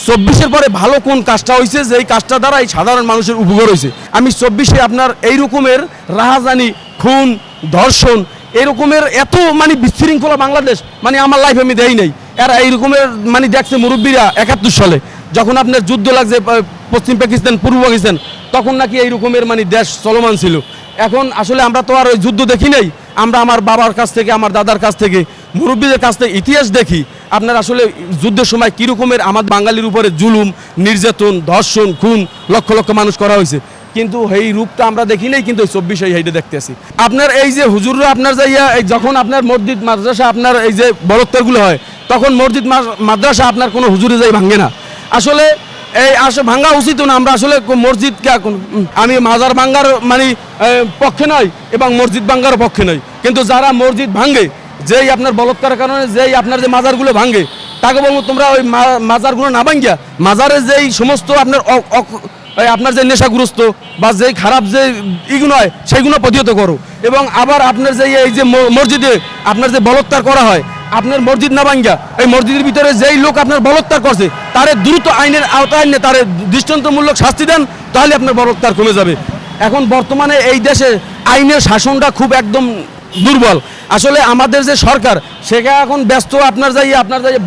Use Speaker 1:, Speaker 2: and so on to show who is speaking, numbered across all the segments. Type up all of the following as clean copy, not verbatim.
Speaker 1: চব্বিশের পরে ভালো কোন কাজটা হয়েছে যে এই কাজটা দ্বারা এই সাধারণ মানুষের উপকার হয়েছে। আমি চব্বিশে আপনার এই রকমের রাহাজানি, খুন, ধর্ষণ, এরকমের এত মানে বিশৃঙ্খলা বাংলাদেশ মানে আমার লাইফে আমি দেই নাই। এরা এই রকমের মানে দেখছে মুরব্বীরা 71 সালে যখন আপনার যুদ্ধ লাগছে পশ্চিম পাকিস্তান, পূর্ব পাকিস্তান, তখন নাকি এই রকমের মানে দেশ চলমান ছিল। এখন আসলে আমরা তো আর ওই যুদ্ধ দেখি নাই, আমরা আমার বাবার কাছ থেকে, আমার দাদার কাছ থেকে, মুরব্বীদের কাছ থেকে ইতিহাস দেখি। আপনার আসলে যুদ্ধের সময় কী রকমের আমাদের বাঙালির উপরে জুলুম, নির্যাতন, ধর্ষণ, খুন লক্ষ লক্ষ মানুষ করা হয়েছে, কিন্তু এই রূপটা আমরা দেখি নাই, কিন্তু 24 এইটা দেখতেছি। আপনার এই যে হুজুররা আপনার যাইয়া যখন আপনার মসজিদ মাদ্রাসা আপনার এই যে বলৎকারগুলো হয়, তখন মসজিদ মাদ্রাসা আপনার কোনো হুজুরে যাই ভাঙে না। আসলে এই ভাঙা উচিত না। আমরা আসলে মসজিদকে আমি মাজার ভাঙ্গার মানে পক্ষে নয় এবং মসজিদ ভাঙ্গার পক্ষে নয়, কিন্তু যারা মসজিদ ভাঙে, যেই আপনার বলৎকারের কারণে যেই আপনার যে মাজারগুলো ভাঙে, তাকে বলবো তোমরা ওই মাজারগুলো না ভাঙ্গিয়া মাজারে যেই সমস্ত আপনার যে নেশাগ্রস্ত বা যেই খারাপ যে ইগুলো হয় সেইগুলো প্রতিহত করো। এবং আবার আপনার যে এই যে মসজিদে আপনার যে বলৎকার করা হয়, আপনার মসজিদ না ভাঙ্গিয়া এই মসজিদের ভিতরে যেই লোক আপনার বলৎকার করছে তারে দ্রুত আইনের আওতায় এনে তারে দৃষ্টান্তমূলক শাস্তি দেন, তাহলে আপনার বলৎকার কমে যাবে। এখন বর্তমানে এই দেশে আইনের শাসনটা খুব একদম দুর্বল। আসলে আমাদের যে সরকার সেটা এখন ব্যস্ত আপনার যাই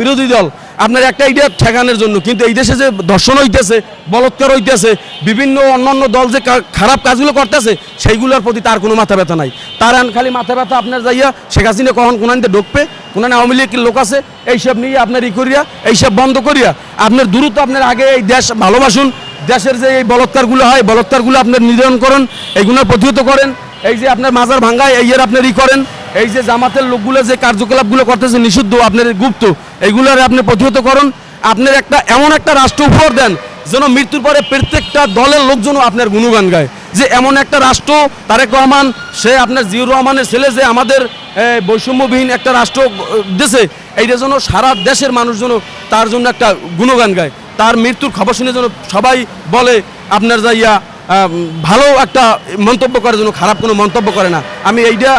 Speaker 1: বিরোধী দল আপনার একটা আইডিয়া ঠেকানোর জন্য, কিন্তু এই দেশে যে ধর্ষণ হইতেছে, বলৎকার হইতেছে, বিভিন্ন অন্যান্য দল যে খারাপ কাজগুলো করতেছে সেইগুলোর প্রতি তার কোনো মাথা ব্যথা নাই। তার খালি মাথা ব্যথা আপনার যাইয়া শেখ হাসিনা কখন কোনানিতে ঢুকবে, কোনানি আওয়ামী লীগের লোক আছে, এইসব নিয়ে আপনার করিয়া এইসব বন্ধ করিয়া আপনার দ্রুত আপনার আগে এই দেশ ভালোবাসুন। দেশের যে এই বলৎকারগুলো হয়, বলৎকারগুলো আপনার নির্ধারণ করেন, এইগুলো প্রতিহত করেন। এই যে আপনার মাজার ভাঙ্গায় এই আপনার করেন, এই যে জামাতের লোকগুলো যে কার্যকলাপগুলো করতেছে নিষিদ্ধ, আপনার গুপ্ত, এইগুলোর আপনি প্রতিহত করুন। আপনার এমন একটা রাষ্ট্র উপহার দেন যেন মৃত্যুর পরে প্রত্যেকটা দলের লোকজনও আপনার গুণগান গায়, যে এমন একটা রাষ্ট্র তারেক রহমান, সে আপনার জিয়ুর রহমানের ছেলে, যে আমাদের বৈষম্যবিহীন একটা রাষ্ট্র দেশে, এইটার জন্য সারা দেশের মানুষজন তার জন্য একটা গুণগান গায়। তার মৃত্যুর খবর শুনে যেন সবাই বলে আপনার যাইয়া ভালো একটা মন্তব্য করার জন্য, খারাপ কোনো মন্তব্য করে না।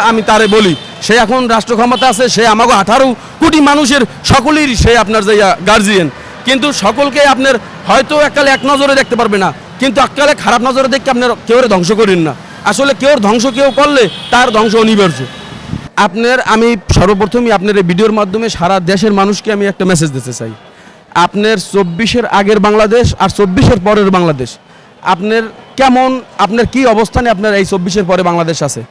Speaker 1: আমি তারে বলি, সে এখন রাষ্ট্র ক্ষমতা আছে, সে আমাকে 18 কোটি মানুষের সকলেরই সে আপনার যাইয়া গার্জিয়ান, কিন্তু সকলকে আপনার হয়তো এককালে এক নজরে দেখতে পারবে না, কিন্তু এককালে খারাপ নজরে দেখতে আপনার কেউ ধ্বংস করেন না। আসলে কেউ ধ্বংস কেউ করলে তার ধ্বংস অনিবার্য। আমি সর্বপ্রথমই আপনার এই ভিডিওর মাধ্যমে সারা দেশের মানুষকে আমি একটা মেসেজ দিতে চাই। আপনার 24-এর আগের বাংলাদেশ আর 24-এর পরের বাংলাদেশ আপনার কি অবস্থানে আপনার এই 24-এর পরে বাংলাদেশ আছে।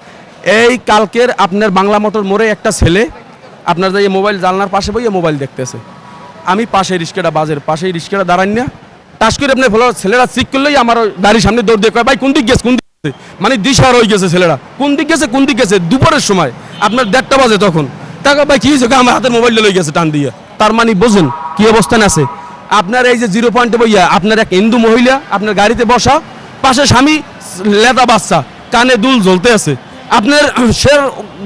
Speaker 1: এই কালকের আপনার বাংলা মোটর মোড়ে একটা ছেলে আপনার যাই মোবাইল জানলার পাশে বইয়ে মোবাইল দেখতেছে, আমি পাশে রিস্কাটা পাশেই রিস্কাটা দাঁড়ান না, টাস করে আপনার ফলো ছেলেরা চেক করলেই আমার গাড়ির সামনে দৌড় দিয়ে কয়, ভাই কোন দিক গেছে, মানে দিশার হয়ে গেছে ছেলেরা, কোন দিক গেছে দুপুরের সময় আপনার 1:30 বাজে, তখন টাকা ভাই কি হয়েছে, আমার হাতের মোবাইলটা লই গেছে টান দিয়ে। তার মানে বোঝেন কি অবস্থানে আছে। আপনার এই যে 0 পয়েন্টে বইয়া আপনার এক হিন্দু মহিলা আপনার গাড়িতে বসা, পাশে স্বামী, লেদা বাচ্চা, কানে দুল জ্বলতে আছে, আপনার সে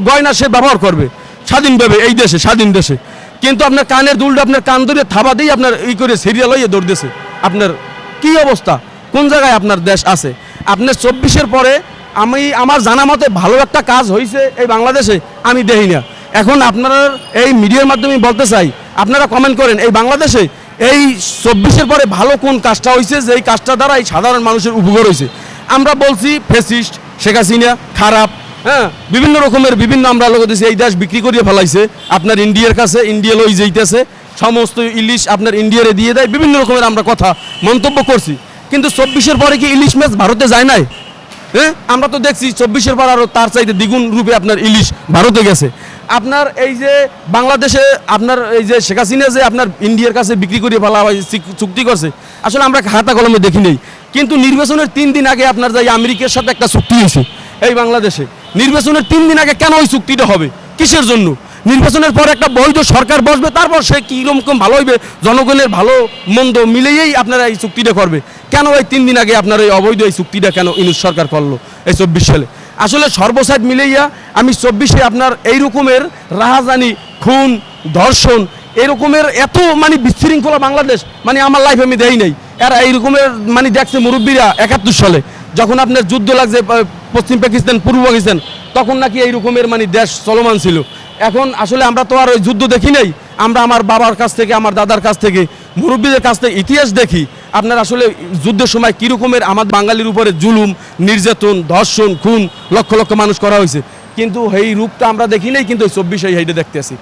Speaker 1: গয়না সে ব্যবহার করবে স্বাধীনভাবে এই দেশে, স্বাধীন দেশে, কিন্তু আপনার কানের দুলটা আপনার কান ধরে থাবা দিয়ে আপনার করে সিরিয়াল হয়ে দৌড়তেছে। আপনার কি অবস্থা, কোন জায়গায় আপনার দেশ আছে। আপনার 24-এর পরে আমার জানা মতে ভালো একটা কাজ হয়েছে এই বাংলাদেশে আমি দেখি না। এখন আপনারা এই মিডিয়ার মাধ্যমে বলতে চাই, আপনারা কমেন্ট করেন এই বাংলাদেশে এই 24-এর পরে ভালো কোন কাজটা হয়েছে যে এই কাজটা দ্বারা এই সাধারণ মানুষের উপকার হয়েছে। আমরা বলছি ফ্যাসিস্ট শেখ হাসিনা খারাপ, হ্যাঁ, বিভিন্ন রকমের আমরা লোক দিয়েছি, এই দেশ বিক্রি করিয়ে ফেলাইছে আপনার ইন্ডিয়ার কাছে, ইন্ডিয়া লই যেতেছে, সমস্ত ইলিশ আপনার ইন্ডিয়ারে দিয়ে দেয়, বিভিন্ন রকমের আমরা কথা মন্তব্য করছি, কিন্তু 24-এর পরে কি ইলিশ মাছ ভারতে যায় নাই? হ্যাঁ, আমরা তো দেখছি 24-এর পর আরও তার চাইতে দ্বিগুণ রূপে আপনার ইলিশ ভারতে গেছে। আপনার এই যে বাংলাদেশে আপনার এই যে শেখ হাসিনা যে আপনার ইন্ডিয়ার কাছে বিক্রি করিয়ে ফেলা হয়, চুক্তি করছে, আসলে আমরা খাতা কলমে দেখি নেই, কিন্তু নির্বাচনের 3 দিন আগে আপনার যাই আমেরিকার সাথে একটা চুক্তি হয়েছে এই বাংলাদেশে। নির্বাচনের 3 দিন আগে কেন ওই চুক্তিটা হবে, কিসের জন্য? নির্বাচনের পর একটা বৈধ সরকার বসবে, তারপর সে কীরকম ভালো হইবে, জনগণের ভালো মন্দ মিলেই আপনারা এই চুক্তিটা করবে। কেন এই 3 দিন আগে আপনার এই অবৈধ এই চুক্তিটা কেন ইউনূস সরকার করলো এই 24 সালে? আসলে সর্বসাইড মিলেইয়া আমি 24-এ আপনার এই রকমের রাহাজানি, খুন, ধর্ষণ, এরকমের এত মানে বিশৃঙ্খলা বাংলাদেশ মানে আমার লাইফে আমি দেই নাই। এরা এই রকমের মানে দেখছে মুরব্বীরা 71 সালে যখন আপনার যুদ্ধ লাগছে পশ্চিম পাকিস্তান, পূর্ব পাকিস্তান, তখন নাকি এই রকমের মানে দেশ চলমান ছিল। এখন আসলে আমরা তো আর ওই যুদ্ধ দেখি নাই, আমরা আমার বাবার কাছ থেকে, আমার দাদার কাছ থেকে, মুরব্বীদের কাছ থেকে ইতিহাস দেখি, আপনার আসলে যুদ্ধের সময় কী রকমের আমার বাঙালির উপরে জুলুম, নির্যাতন, ধর্ষণ, খুন লক্ষ লক্ষ মানুষ করা হয়েছে, কিন্তু এই রূপটা আমরা দেখি নাই, কিন্তু 24 এইটা দেখতেছি।